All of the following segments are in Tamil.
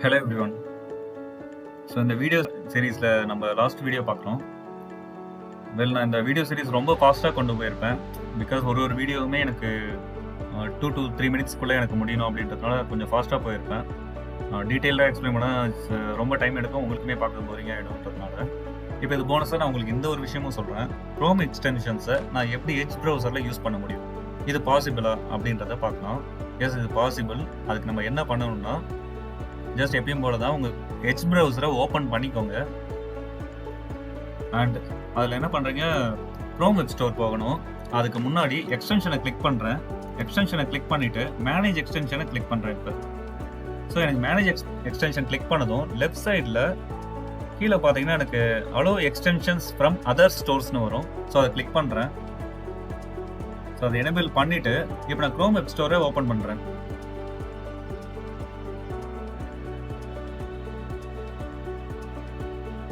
Hello everyone. ஸோ இந்த வீடியோ சீரீஸில் நம்ம லாஸ்ட் வீடியோ பார்க்குறோம். நான் இந்த வீடியோ சீரீஸ் ரொம்ப ஃபாஸ்ட்டாக கொண்டு போயிருப்பேன். பிகாஸ் ஒரு வீடியோவுமே எனக்கு 2 to 3 மினிட்ஸ்க்குள்ளே எனக்கு முடியணும் அப்படின்றதுனால கொஞ்சம் ஃபாஸ்ட்டாக போயிருப்பேன். டீட்டெயிலாக எக்ஸ்பிளைன் பண்ணால் ரொம்ப டைம் எடுக்கும், உங்களுக்குமே பார்க்க போகிறீங்க ஆகிடும்ன்றதுனால. இப்போ இது போனஸாக நான் உங்களுக்கு இந்த ஒரு விஷயமும் சொல்கிறேன். க்ரோம் எக்ஸ்டென்ஷன்ஸை நான் எப்படி எட்ஜ் ப்ரௌசரில் யூஸ் பண்ண முடியும், இது பாசிபிளா அப்படின்றத பார்க்கலாம். எஸ், இது பாசிபிள். அதுக்கு நம்ம என்ன பண்ணணும்னா, ஜஸ்ட் எப்பயும் போல தான் உங்கள் எட்ஜ் ப்ரௌசரை ஓப்பன் பண்ணிக்கோங்க. அண்ட் அதில் என்ன பண்ணுறீங்க, க்ரோம் வெப் ஸ்டோர் போகணும். அதுக்கு முன்னாடி எக்ஸ்டென்ஷனை கிளிக் பண்ணுறேன். எக்ஸ்டென்ஷனை கிளிக் பண்ணிவிட்டு மேனேஜ் எக்ஸ்டென்ஷனை கிளிக் பண்ணுறேன். இப்போ ஸோ எனக்கு மேனேஜ் எக்ஸ்டென்ஷன் கிளிக் பண்ணதும் லெஃப்ட் சைடில் கீழே பார்த்தீங்கன்னா எனக்கு அலோ எக்ஸ்டென்ஷன்ஸ் ஃப்ரம் அதர் ஸ்டோர்ஸ்னு வரும். ஸோ அதை கிளிக் பண்ணுறேன். ஸோ அதை எனேபிள் பண்ணிவிட்டு இப்போ நான் க்ரோம் வெப் ஸ்டோரை ஓப்பன் பண்ணுறேன்.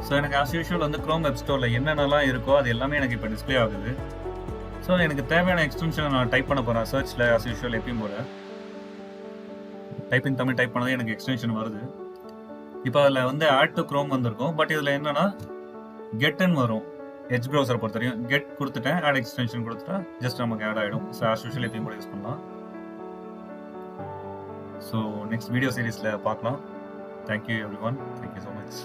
ஸோ எனக்கு ஆஸ் யூஷுவல் வந்து க்ரோம் வெப் ஸ்டோரில் என்னென்னலாம் இருக்கோ அது எல்லாமே எனக்கு இப்போ டிஸ்பிளே ஆகுது. ஸோ எனக்கு தேவையான எக்ஸ்டென்ஷனை நான் டைப் பண்ண போகிறேன். சர்ச்சில் ஆஸ் யூஷுவல் எப்பயும் போல டைப்பிங் தமிழ் டைப் பண்ணதே எனக்கு எக்ஸ்டென்ஷன் வருது. இப்போ அதில் வந்து ஆட் டு க்ரோம் வந்திருக்கும். பட் இதில் என்னென்னா கெட்டுன்னு வரும். எட்ஜ் ப்ரௌசரை பொறுத்த வரையும் கெட் கொடுத்துட்டேன், ஆட் எக்ஸ்டென்ஷன் கொடுத்துட்டா ஜஸ்ட் நமக்கு ஆட் ஆகிடும். ஸோ ஆஸ் யூஷுவல் எப்பயும் போல யூஸ் பண்ணலாம். ஸோ நெக்ஸ்ட் வீடியோ சீரீஸில் பார்க்கலாம். Thank you every one. Thank you so much.